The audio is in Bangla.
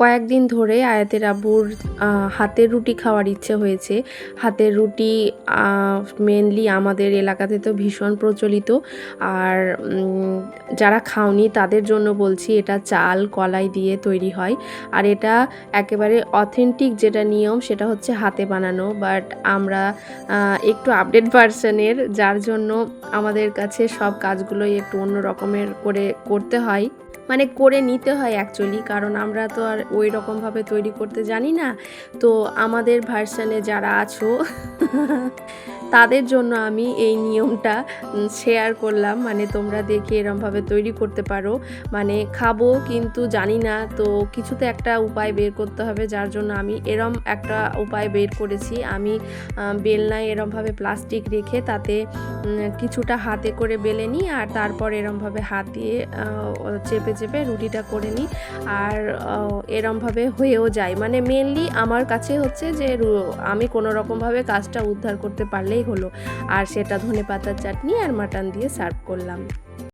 কয়েকদিন ধরে আয়াতের আব্বুর হাতের রুটি খাওয়ার ইচ্ছে হয়েছে। হাতের রুটি মেনলি আমাদের এলাকাতে তো ভীষণ প্রচলিত। আর যারা খাওনি তাদের জন্য বলছি, এটা চাল কলাই দিয়ে তৈরি হয়। আর এটা একেবারে অথেন্টিক যেটা নিয়ম সেটা হচ্ছে হাতে বানানো। বাট আমরা একটু আপডেট ভার্সনের, যার জন্য আমাদের কাছে সব কাজগুলোই একটু অন্য রকমের করে করতে হয়, মানে করে নিতে হয় অ্যাকচুয়ালি, কারণ আমরা তো আর ওই রকমভাবে তৈরি করতে জানি না। তো আমাদের ভার্সানে যারা আছো তাদের জন্য আমি এই নিয়মটা শেয়ার করলাম, মানে তোমরা দেখে এরমভাবে তৈরি করতে পারো। মানে খাবো কিন্তু জানি না, তো কিছুতে একটা উপায় বের করতে হবে, যার জন্য আমি এরম একটা উপায় বের করেছি। আমি বেলনায় এরমভাবে প্লাস্টিক রেখে তাতে কিছুটা হাতে করে বেলে নিই, আর তারপর এরমভাবে হাত দিয়ে চেপে চেপে রুটিটা করে নিই। আর এরমভাবে হয়েও যায়। মানে মেনলি আমার কাছে হচ্ছে যে আমি কোনো রকমভাবে কাজটা উদ্ধার করতে পারলেই হলো। আর সেটা ধনেপাতার চাটনি আর মাটন দিয়ে সার্ভ করলাম।